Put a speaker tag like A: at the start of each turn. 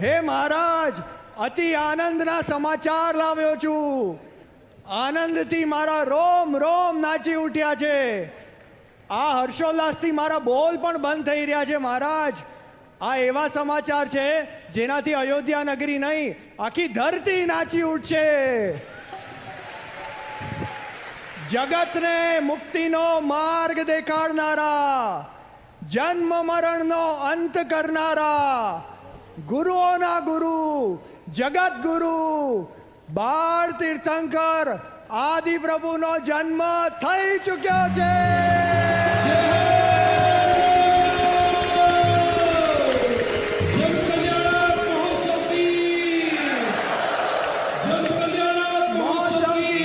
A: હે મહારાજ, અતિ આનંદના સમાચાર લાવ્યો છું. આનંદથી મારા રોમ રોમ નાચી ઉઠ્યા છે. આ હર્ષોલ્લાસથી મારા બોલ પણ બંધ થઈ રહ્યા છે મહારાજ. આ એવા સમાચાર છે જેનાથી અયોધ્યા નગરી નહીં, આખી ધરતી નાચી ઉઠશે. જગતને મુક્તિનો માર્ગ દેખાડનારા, જન્મ મરણનો અંત કરનારા, ગુરુઓના ગુરુ, જગત ગુરુ બાળ તીર્થંકર આદિ પ્રભુનો જન્મ થઈ ચૂક્યો છે.